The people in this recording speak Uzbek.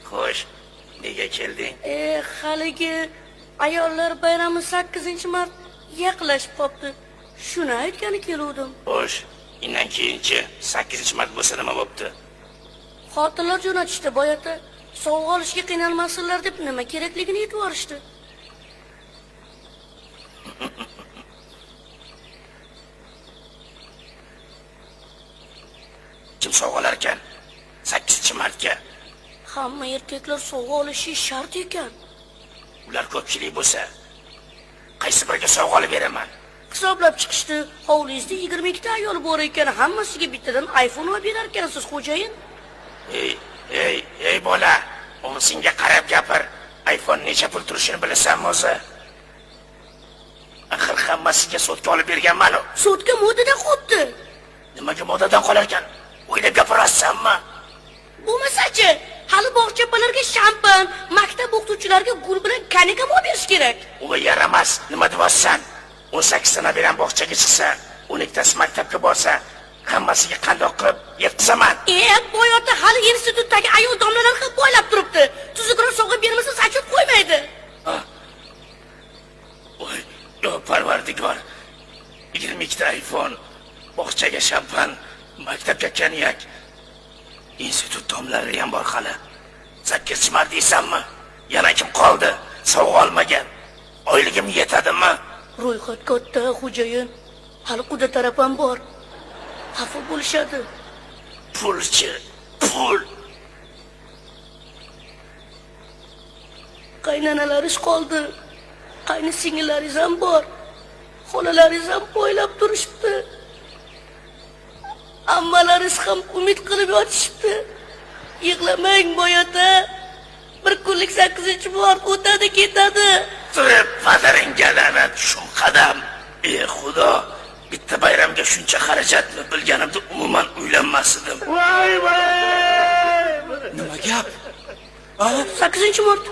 Xo'sh, nega kelding? Haligi ayollar bayrami 8-mart yaqinlashib qopti. Shuni aytgani keluvdim. Xo'sh, indan keyinchi 8-mart bo'lsa nima bo'pti? Xotinlar jo'natishdi boyata. Sovg'a olishga qiynalmasinlar deb nima kerakligini aytib yuborishdi. Kim sovg'alar ekan? 8-martga. Hamma erkaklar sovg'a olishi shart ekan. Ular ko'pchilik bo'lsa, qaysi biriga sovg'a olib beraman? Hisoblab chiqishdi. Hovlingizda 22 ta ayol bor ekan, hammasiga bittadan iPhone olib berar ekansiz, xo'jayin. Ey bola, o'ng'singga qarab gapir. iPhone necha pul turishini bilasanmi o'zi? Axir hammasiga sotka olib berganman-ku. Sotka modadan qopti. Nimaga modadan qolar ekan? O'ylab gapirasanmi? Bo'lmasa-chi, hali bog'chapalarga shampan, maktab o'qituvchilariga gul bilan kanika olib berish kerak. Unga yaramas. Nima deyapsan? 18 tana bilan bog'chaga chiqsa, 12 tasi maktabga borsa, hammasiga qandoq qilib yetkazaman? Boyota hali institutdagi ayol domlalar ham boylab turibdi. Tuzukroq sovg'a bermasa sachib qo'ymaydi. Voy, Parvardigor. 22 ta iPhone, bog'chaga shampan, maktabga konyak. Institut domlari ham bor hali. 8-mart deysanmi? Yana kim qoldi? Sovg'a olmagan. Oyligim yetadimi? Ro'yxat katta, xo'jayin. Hali quda taraf ham bor. Xafa bo'lishadi. Pulchi, pul. Qaynonalaringiz qoldi. Qayni singillaringiz ham bor. Xolalaringiz ham bo'ylab turishibdi. Ammalaringiz ham umid qilib yotishibdi. Yig'lamang boyota. Bir kunlik 8-mart o'tadi ketadi. Turib padaringga la'nat shum qadam. Ey Xudo, bitta bayramga shuncha xarajatni bilganimda umuman uylanmasdim. Voy! Nima gap? 8-mart.